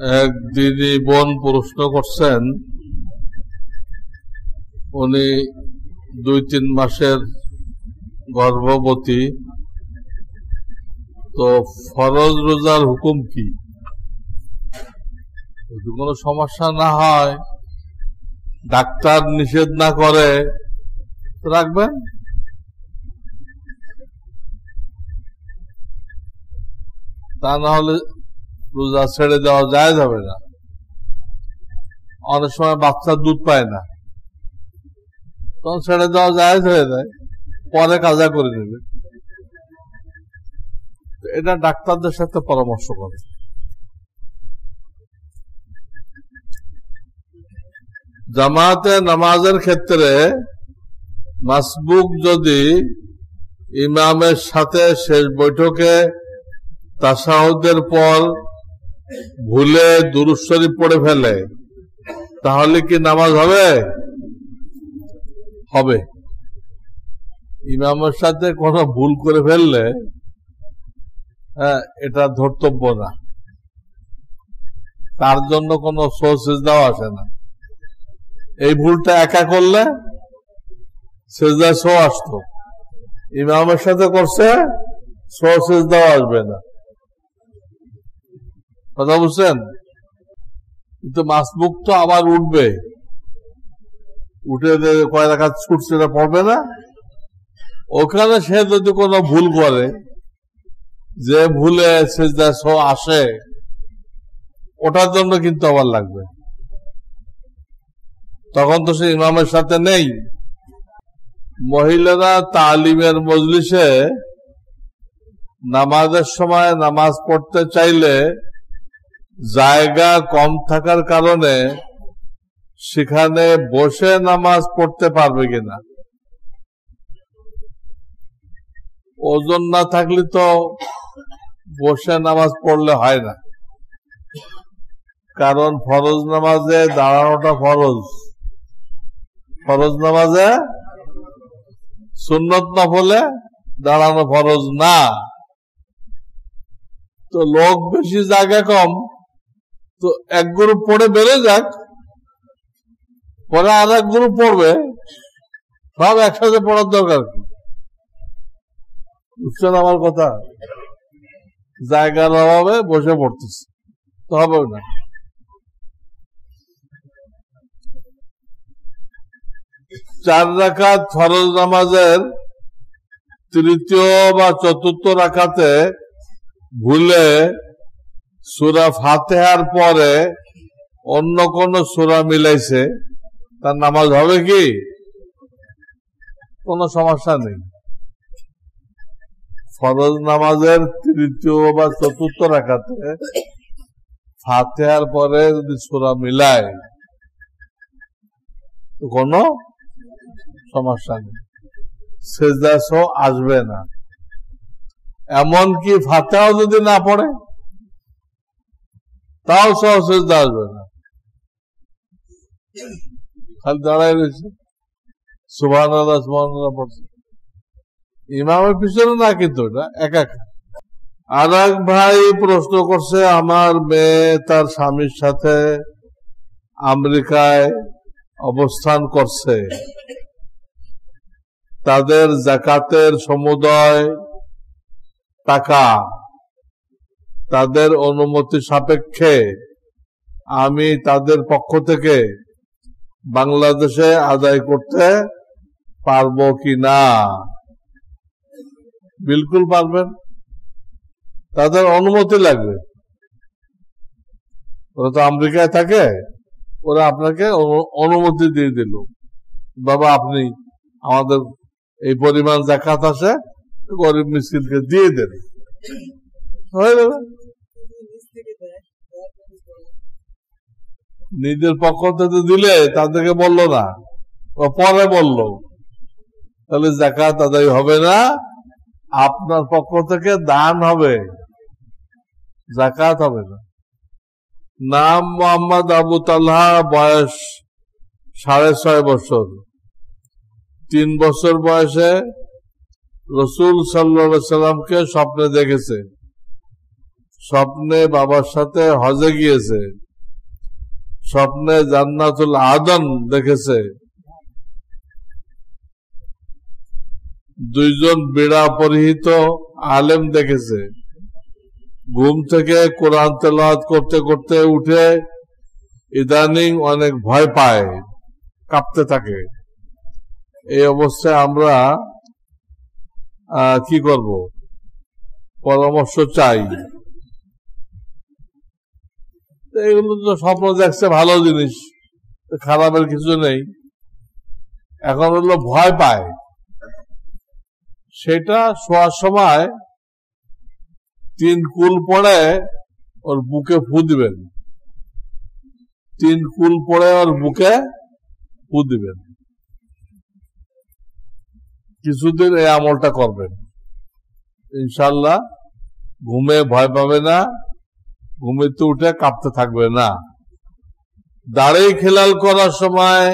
এক দিদি বোন প্রশ্ন করছেন, উনি 2-3 মাসের গর্ভবতী, তো ফরজ রোজার হুকুম কি? যদি কোনো সমস্যা না হয়, ডাক্তার নিষেধ না করে, রাখবেন। তা না হলে রোজা ছেড়ে দেওয়া যায় যাবে না। অনেক সময় বাচ্চা দুধ পায় না, তখন ছেড়ে দেওয়া যায় হয়ে যায়, পরে কাজা করে নেবে। এটা ডাক্তারদের সাথে পরামর্শ করে। জামাতে নামাজের ক্ষেত্রে মাসবুক যদি ইমামের সাথে শেষ বৈঠকে তাশাহুদের পর ভুলে দুরূদ শরীফ পড়ে ফেলে, তাহলে কি নামাজ হবে? হবে। ইমামের সাথে কোনো ভুল করে ফেললে এটা ধর্তব্য না, তার জন্য কোনো সিজদাও আসে না। এই ভুলটা একা করলে সিজদা সহ আসতো, ইমামের সাথে করছে সিজদাও আসবে না। কথা বুঝছেন? কিন্তু মাসবুক তো আবার উঠবে, উঠে কয় রাকাত ছুটছে না, পড়বে না। ওখানে সে যদি কোনো ভুল করে, যে ভুলে সিজদা সহ আসে, ওটার জন্য কিন্তু আবার লাগবে। তখন তো সে ইমামের সাথে নেই। মহিলারা তালিমের মজলিসে নামাজের সময় নামাজ পড়তে চাইলে জায়গা কম থাকার কারণে সেখানে বসে নামাজ পড়তে পারবে কিনা? ওজন না থাকলে তো বসে নামাজ পড়লে হয় না, কারণ ফরজ নামাজে দাঁড়ানোটা ফরজ। ফরজ নামাজে সুন্নত নফলে দাঁড়ানো ফরজ না। তো লোক বেশি, জায়গা কম, তো এক গ্রুপ পড়ে বেড়ে যাক, পরে আর এক গ্রুপ পড়বে, সব একসাথে পড়ার দরকার কি? বুঝছেন আমার কথা? জায়গার অভাবে বসে পড়তেছে, তো হবে না। চার রাকাত ফরজ নামাজের তৃতীয় বা চতুর্থ রাকাতে ভুলে সূরা ফাতিহার পরে অন্য কোন সূরা মিলাইছে, তার নামাজ হবে কি? কোনো সমস্যা নেই। ফরজ নামাজের তৃতীয় বা চতুর্থ রাকাতে ফাতিহার পরে যদি সূরা মিলায়, তো কোনো সমস্যা নেই, সিজদা সহ আসবে না। এমনকি ফাতিহাও যদি না পড়ে, তাও সহ সিজদা আসবে না, খালি দাঁড়ায় রয়েছে, সুবহানাল্লাহ সুবহানাল্লাহ পড়ছে, ইমামের পিছনে না, কিন্তু এটা একা একা। আর এক ভাই প্রশ্ন করছে, আমার মেয়ে তার স্বামীর সাথে আমেরিকায় অবস্থান করছে, তাদের যাকাতের সমুদয় টাকা তাদের অনুমতি সাপেক্ষে আমি তাদের পক্ষ থেকে বাংলাদেশে আদায় করতে পারবো কি না? বিলকুল পারবেন, তাদের অনুমতি লাগবে। ওরা তো আমেরিকায় থাকে, ওরা আপনাকে অনুমতি দিয়ে দিল, বাবা আপনি আমাদের এই পরিমাণ যাকাত আছে, গরিব মিসকিনকে দিয়ে দেন, হয়ে যাবে। নিজের পক্ষ থেকে দিলে তাদেরকে বললো না, পরে বললো, তাহলে যাকাত আদায় হবে না, আপনার পক্ষ থেকে দান হবে, যাকাত হবে না। নাম মোহাম্মদ আবু তালহা, বয়স 6.5 বছর। 3 বছর বয়সে রাসূল সাল্লাল্লাহু আলাইহি সাল্লামকে স্বপ্নে দেখেছে। স্বপ্নে বাবার সাথে হজে গিয়েছে, স্বপ্নে জান্নাতুল আদন দেখেছে, দুইজন বিড়া পরিহিত আলেম দেখেছে, ঘুম থেকে কোরআন তেলাওয়াত করতে করতে উঠে ইদানিং অনেক ভয় পায়, কাঁপতে থাকে। এই অবস্থায় আমরা কি করব? পরামর্শ চাই। এগুলো তো স্বপ্ন দেখছে, ভালো জিনিস, খারাপের কিছু নেই। এখন হলো ভয় পায়, সেটা শোয়ার সময় 3 কুল পড়ে ওর বুকে ফু দিবেন, 3 কুল পড়ে ওর বুকে ফু দিবেন। কিছুদিন এই আমলটা করবেন, ইনশাল্লাহ ঘুমে ভয় পাবে না, ঘুমিতে উঠে কাঁপতে থাকবে না। দাড়ি খেলাল করার সময়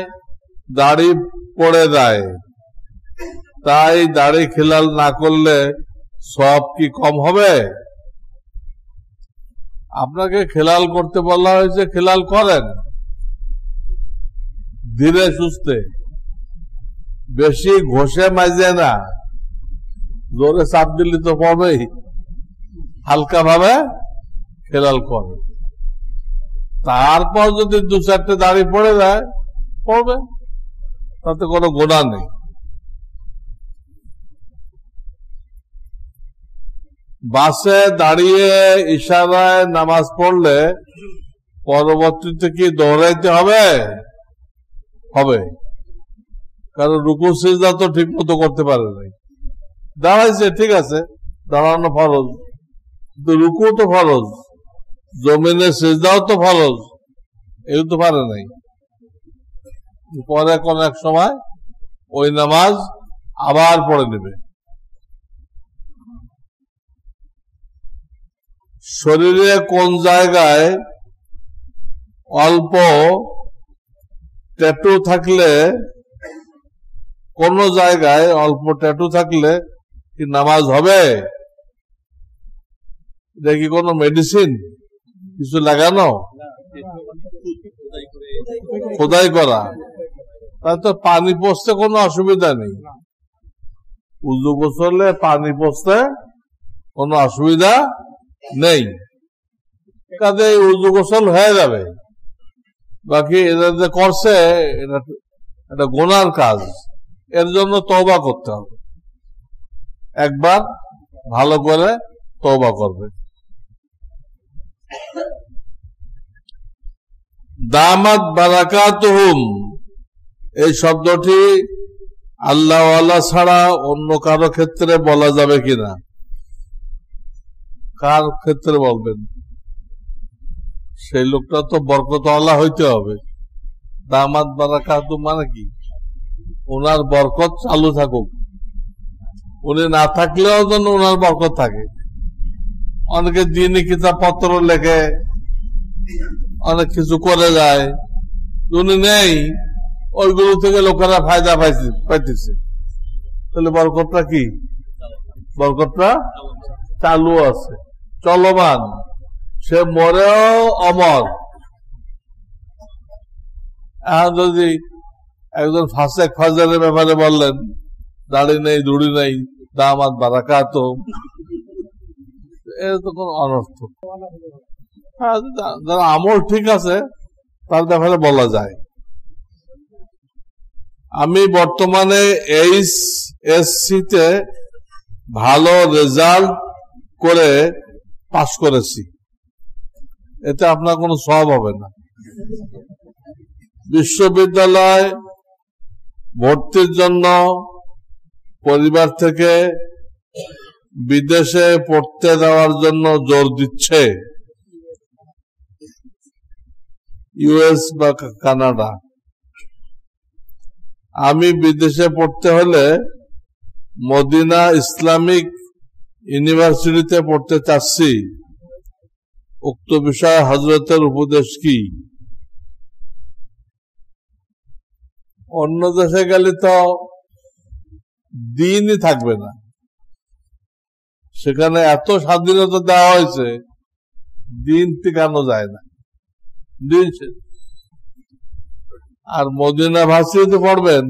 দাড়ি পড়ে যায়, তাই দাড়ি খেলাল না করলে সব কি কম হবে? আপনাকে খেলাল করতে বলা হয়েছে, খেলাল করেন ধীরে সুস্থে, বেশি ঘষে মাজে না, জোরে চাপ দিলে তো পড়বেই, হালকা ভাবে খেলাল করে। তারপর যদি 2-4টে দাড়ি পড়ে যায় পড়বে, তাতে কোনো গোনা নেই। বাসে দাঁড়িয়ে ইশারায় নামাজ পড়লে পরবর্তীতে কি দৌড়াইতে হবে? হবে, কারণ রুকু সিজদা তো ঠিক মতো করতে পারে নাই। দাঁড়াইছে ঠিক আছে, দাঁড়ানো ফরজ, কিন্তু রুকু তো ফরজ, জমিনে সিজদাও তো ফরজ, এগুলো তো পারে নাই। পরে কোন এক সময় ওই নামাজ আবার পড়ে নেবে। শরীরে কোন জায়গায় অল্প ট্যাটু থাকলে, কোন জায়গায় অল্প ট্যাটু থাকলে কি নামাজ হবে? এটা কি কোনো মেডিসিন কিছু লাগানো, খোদাই করা? তাই তো পানি পচতে কোনো অসুবিধা নেই, উযু গোসলে পানি পচতে কোনো অসুবিধা নেই, কাজে উযু গোসল হয়ে যাবে। বাকি এরা যে করছে এটা গুনার কাজ, এর জন্য তওবা করতে হবে, একবার ভালো করে তওবা করবে। দামাত বারাকাতুহুম, এই শব্দটি আল্লাহ ওয়ালা ছাড়া অন্য কারো ক্ষেত্রে বলা যাবে কিনা? কার ক্ষেত্রে বলবেন? সেই লোকটা তো বরকতওয়ালা হইতে হবে। দামাত বারাকাতু মানে কি? ওনার বরকত চালু থাকুক, উনি না থাকলেও যেন ওনার বরকত থাকে। অনেকে দিনই কিতাব পত্র লেখে, অনেক কিছু করে যায়, উনি নেই, ওইগুলো থেকে লোকেরা ফায়দা পাইতেছে, তাহলে বরকতটা কি? বরকতটা চালু আছে, চলমান, সে মরেও অমর। এখন যদি একজন ফাসেক ফাজারের ব্যাপারে বললেন, দাড়ি নেই দুড়ি নেই, দামাত বারাকাতুহুম, এর তো কোন অনর্থ। যারা আমল ঠিক আছে তার ব্যাপারে বলা যায়। আমি বর্তমানে এইচএসসি তে ভালো রেজাল্ট করে পাস করেছি, এতে আপনার কোনো সওয়াব হবে না। বিশ্ববিদ্যালয় ভর্তির জন্য পরিবার থেকে বিদেশে পড়তে দেওয়ার জন্য জোর দিচ্ছে, ইউএস বা কানাডা। আমি বিদেশে পড়তে হলে মদিনা ইসলামিক ইউনিভার্সিটিতে পড়তে চাচ্ছি, উক্ত বিষয়ে হযরতের উপদেশ কি? অন্য দেশে গেলে তো দিনই থাকবে না, সেখানে এত স্বাধীনতা দেওয়া হয়েছে, দিন টিকানো যায় না, দিন শেষ। আর মদিনা ভার্সিটিতে পড়বেন,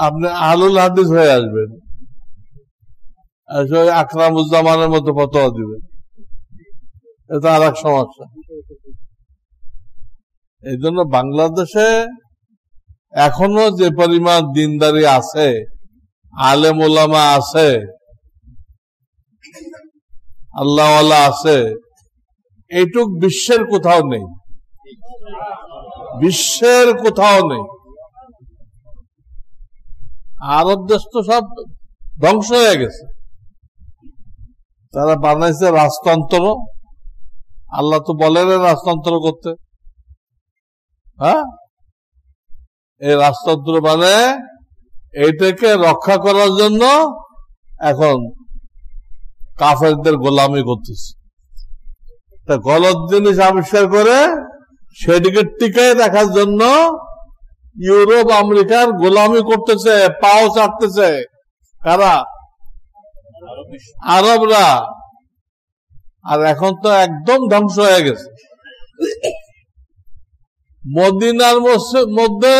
আপনি আহলুল হাদিস হয়ে আসবেন, আকরামুজ্জামানের মতো ফতোয়া দিবেন, এটা আর এক সমস্যা। এই জন্য বাংলাদেশে এখনো যে পরিমাণ দিনদারি আছে, আলেম ওলামা আছে, আল্লাহওয়ালা আছে, এইটুক বিশ্বের কোথাও নেই, বিশ্বের কোথাও নেই। আরব দেশ তো সব ধ্বংস হয়ে গেছে, তারা বানাইছে রাজতন্ত্র। আল্লাহ তো বলেন রাজতন্ত্র করতে, হ্যাঁ, এই রাজতন্ত্র মানে এইটাকে রক্ষা করার জন্য এখন কাফেরদের গোলামি করতেছে। তা গলত জিনিস আবিষ্কার করে সেটিকে টিকায় রাখার জন্য ইউরোপ আমেরিকার গোলামি করতেছে, পাও চাটতেছে। কারা? আরবরা। আর এখন তো একদম ধ্বংস হয়ে গেছে। মদিনার মধ্যে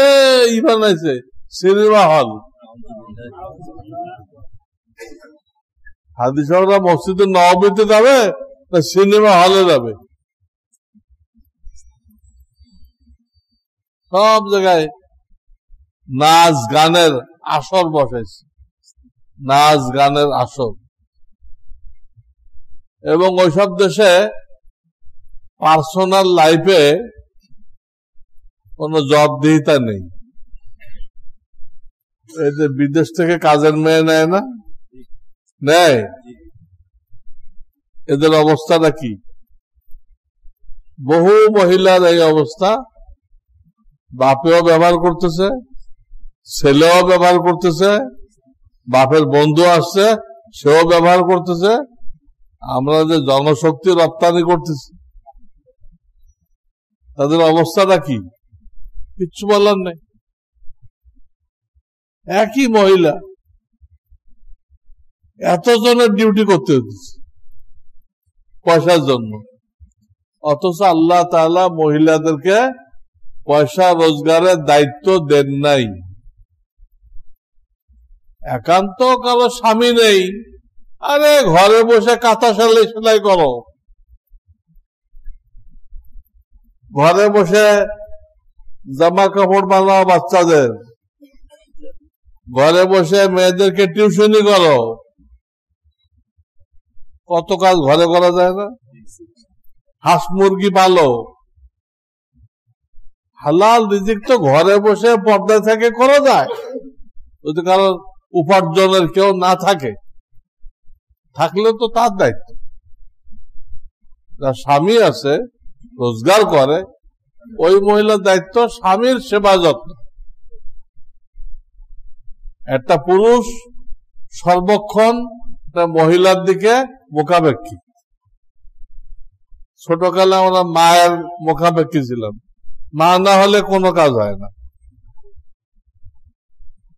বানাইছে সিনেমা হল। হাদিসরা মসজিদে নববীতে যাবে না সিনেমা হলে যাবে? সব জায়গায় নাচ গানের আসর বসাইছে, নাচ গানের আসর। এবং ওইসব দেশে পার্সোনাল লাইফে কোন জবাবদিহিতা নেই। এই যে বিদেশ থেকে কাজের মেয়ে নেয় না, নেয়, এদের অবস্থাটা কি? বহু মহিলার এই অবস্থা। বাপেও ব্যবহার করতেছে, ছেলেও ব্যবহার করতেছে, বাপের বন্ধু আসছে সেও ব্যবহার করতেছে। আমরা যে জনশক্তি রপ্তানি করতেছি, তাদের অবস্থাটা কি? কিচ্ছু বলার নেই। একই মহিলা এতজনের ডিউটি করতে হচ্ছে পয়সার জন্য, অথচ আল্লাহ তাআলা মহিলাদেরকে পয়সা রোজগারের দায়িত্ব দেন নাই। একান্ত কারো স্বামী নেই, আরে ঘরে বসে কাঁথা সেলাই করো, ঘরে বসে জামা কাপড় বানাও বাচ্চাদের, ঘরে বসে মেয়েদেরকে টিউশনি করো। কত কাজ ঘরে করা যায় না? হাঁস মুরগি পালো, হালাল রিজিক তো ঘরে বসে পর্দায় থেকে করা যায়। যদি কারো উপার্জনের কেউ না থাকে, থাকলে তো তার দায়িত্ব। যার স্বামী আছে রোজগার করে, ওই মহিলার দায়িত্ব স্বামীর সেবা যত্ন। একটা পুরুষ সর্বক্ষণ মহিলার দিকে মুখাপেক্ষী। ছোটকালে আমরা মায়ের মুখাপেক্ষী ছিলাম, মা না হলে কোনো কাজ হয় না।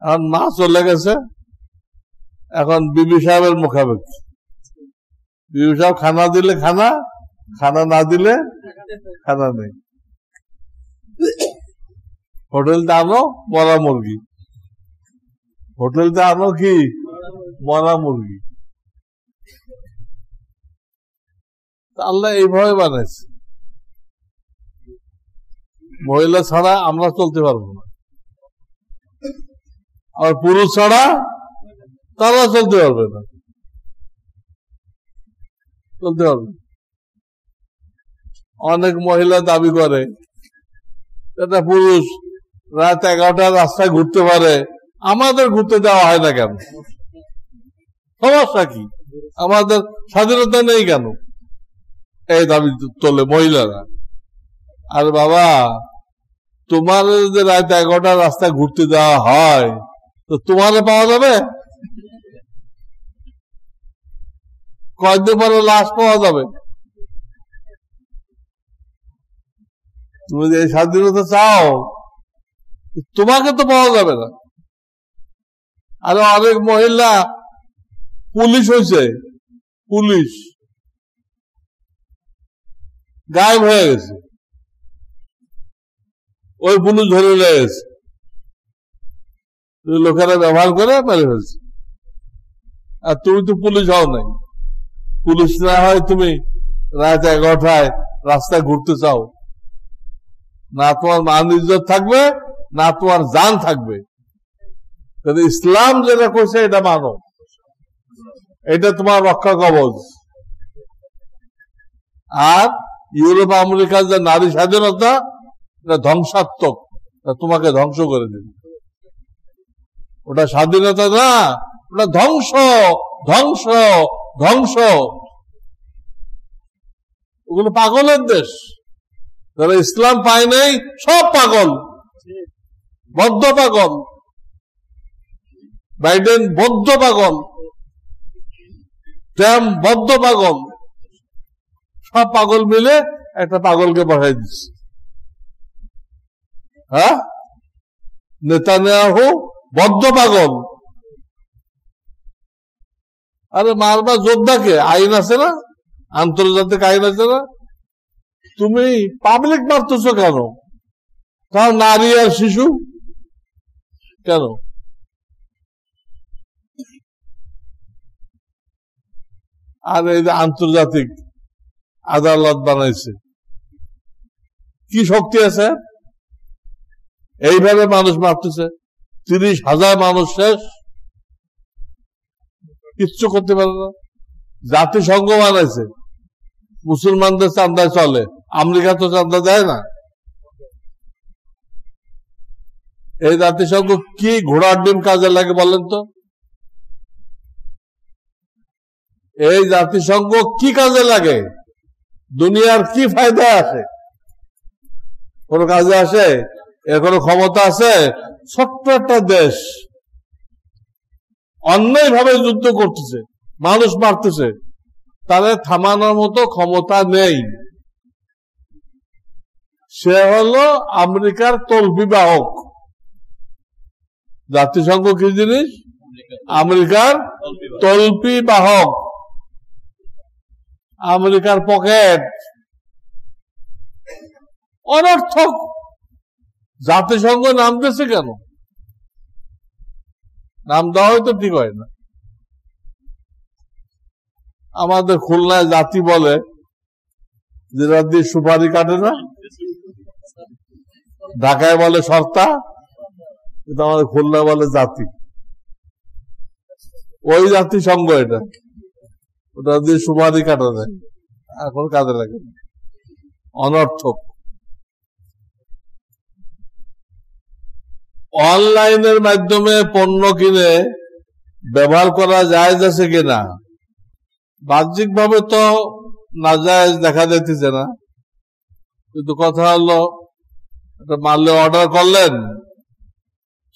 এখন মা চলে গেছে, এখন বিবি সাহেবের মুখাপেক্ষী। বিবি সাহেব খানা দিলে খানা, খানা না দিলে খানা নেই। হোটেলতে আনো মরা মুরগি, হোটেলতে আনো কি মরা মুরগি। আল্লাহ এইভাবে বানাইছে। মহিলা ছাড়া আমরা চলতে পারবো না, আর পুরুষ ছাড়া তারা চলতে পারবে না, চলতে পারবে। অনেক মহিলা দাবি করে এটা পুরুষ রাত 11টার রাস্তায় ঘুরতে পারে, আমাদের ঘুরতে দেওয়া হয় না কেন? সমস্যা কি? আমাদের স্বাধীনতা নেই কেন? এই দাবি তোলে মহিলারা। আর বাবা, তোমার যদি রাত 11টার রাস্তায় ঘুরতে দেওয়া হয় তো তোমারে পাওয়া যাবে? কয়েকদিন পরে লাশ পাওয়া যাবে। তুমি যে স্বাধীনতা চাও, তোমাকে তো পাওয়া যাবে না। আর অনেক মহিলা পুলিশ হয়েছে, পুলিশ গায়েব হয়ে গেছে, ওই পুলিশ ধরে নিয়ে গেছে, লোকেরা ব্যবহার করে মেরে ফেলছে। আর তুমি তো পুলিশ হও নাই, পুলিশ না হয় তুমি রাত 11টায় রাস্তায় ঘুরতে চাও, না তোমার মান ইজ্জত থাকবে না তোমার জান থাকবে। ইসলাম যেটা করছে এটা মানো, এটা তোমার রক্ষা কবচ। আর ইউরোপ আমেরিকার যে নারী স্বাধীনতা, এটা ধ্বংসাত্মক, তোমাকে ধ্বংস করে দেবে। ওটা স্বাধীনতা না, ওটা ধ্বংস, ধ্বংস, ধ্বংস। ওগুলো পাগলের দেশ, যারা ইসলাম পায় নাই সব পাগল, বদ্ধ পাগল। বাইডেন বদ্ধ পাগল, ট্রাম্প বদ্ধ পাগল, সব পাগল মিলে একটা পাগলকে পাঠাই দিচ্ছে। হ্যাঁ, নেতানিয়াহু বদ্ধ পাগল। আরে মারবা যোদ্ধাকে, আইন আছে না, আন্তর্জাতিক আইন আছে না? তুমি পাবলিক মারতেছো কেন? তাও নারী আর শিশু কেন? আর এই যে আন্তর্জাতিক আদালত বানাইছে, কি শক্তি আছে? এইভাবে মানুষ মারতেছে, 30,000 মানুষ শেষ, কিচ্ছু করতে পারে না। জাতিসংঘ বানাইছে, মুসলমানদের চাঁদায় চলে, আমেরিকা তো চাঁদা দেয় না। এই জাতিসংঘ কি ঘোড়ার ডিম কাজে লাগে বলেন তো? এই জাতিসংঘ কি কাজে লাগে? দুনিয়ার কি ফায়দা আছে? কোন কাজে আসে? এর কোন ক্ষমতা আছে? ছোট্ট একটা দেশ অন্যায় ভাবে যুদ্ধ করতেছে, মানুষ মারতেছে, তাদের থামানোর মতো ক্ষমতা নেই। সে হলো আমেরিকার তল্পি বাহক। জাতিসংঘ কি জিনিস? আমেরিকার তল্পি বাহক, আমেরিকার পকেট। অনর্থক। জাতিসংঘ নাম দিয়েছে কেন? নাম দেওয়া হয়তো ঠিক হয় না। আমাদের খুলনায় জাতি বলে, যেটা দিয়ে সুপারি কাটে না, ঢাকায় বলে সর্তা, কিন্তু আমাদের খুলনায় বলে জাতি। ওই জাতিসংঘ এটা, ওটা দিয়ে সুপারি কাটা যায়, এখন কাজে লাগে। অনর্থক। অনলাইনের মাধ্যমে পণ্য কিনে ব্যবহার করা জায়েজ আছে কিনা? বাহ্যিক ভাবে তো নাজায়েজ দেখা যাইতেছে না, কিন্তু কথা হলো, একটা মালে অর্ডার করলেন,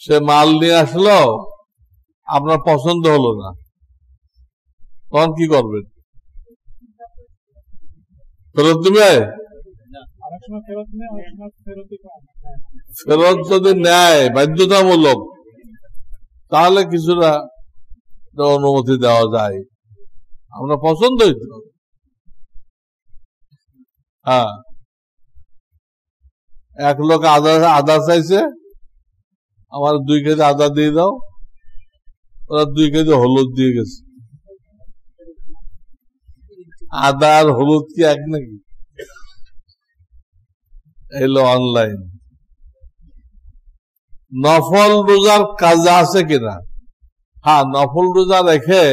সে মাল নিয়ে আসলো, আপনার পছন্দ হলো না, তখন কি করবেন? ফেরত দিবে? ফেরত যদি নেয় বাধ্যতামূলক, তাহলে কিছুটা অনুমতি দেওয়া যায়, আমরা পছন্দ হইতে হবে। হ্যাঁ, এক লোক আদা চাইছে, আমার 2 কেজি আদা দিয়ে দাও, ওরা 2 কেজি হলুদ দিয়ে গেছে। আদা আর হলুদ কি এক নাকি? এলো অনলাইন। নফল রোজার কাজা আছে কিনা? হ্যাঁ, নফল রোজা রেখে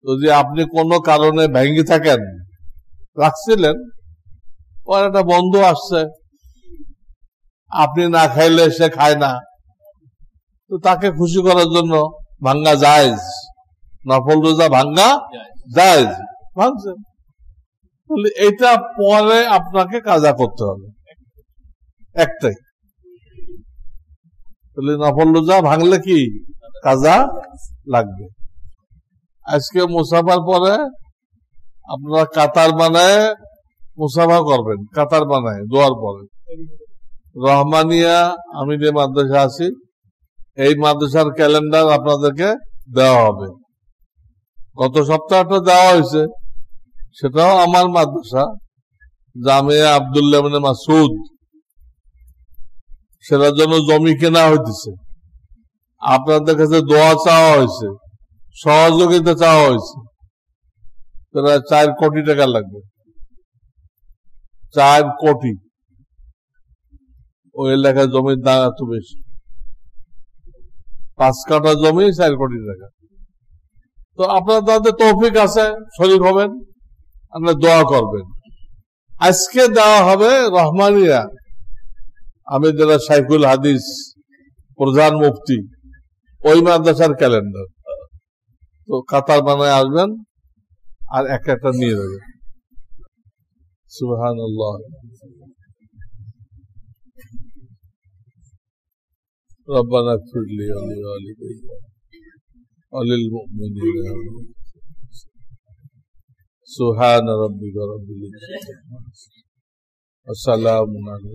যদি আপনি কোনো কারণে ভেঙে থাকেন, রাখছিলেন, ওর একটা বন্ধু আসছে, আপনি না খাইলে সে খায় না, তো তাকে খুশি করার জন্য ভাঙ্গা জায়েজ, নফল রোজা ভাঙ্গা জায়েজ, ভাঙছে। তাহলে এটা পরে আপনাকে কাজা করতে হবে, একটাই। তাহলে নফল রোজা ভাঙলে কি কাজা লাগবে। আজকে মুসাফার পরে আপনারা কাতার বানায় মুসাফা করবেন, কাতার বানায় দোয়ার পরে। রহমানিয়া, আমি যে মাদ্রাসা আছি, এই মাদ্রাসার ক্যালেন্ডার আপনাদেরকে দেওয়া হবে। গত সপ্তাহটা দেওয়া হয়েছে, সেটাও আমার মাদ্রাসা, জামিয়া আব্দুল্লাহ ইবনে মাসউদ, সেটার জন্য জমি কেনা হইতেছে, আপনাদের কাছে দোয়া চাওয়া হয়েছে, সহযোগিতা চাওয়া হয়েছে, প্রায় 4 কোটি টাকা লাগবে। 4 কোটি। ওই এলাকায় জমির দাম এত বেশি, 5 কাঠা জমি 4 কোটি টাকা। তো আপনার তাদের তৌফিক আছে, শরীক হবেন, আপনার দোয়া করবেন। আজকে দেওয়া হবে রহমানিয়া আমিদুল্লাহ শাইখুল হাদিস প্রধান মুফতি, ওই মাদ্রাসার ক্যালেন্ডার। তো কাতার বানায় আসবেন আর একটা নিয়ে যাবেন। সুবহানাল্লাহ। ربنا اغفر لي ولوالدي وللمؤمنين سبحان ربك رب العزة وسلام على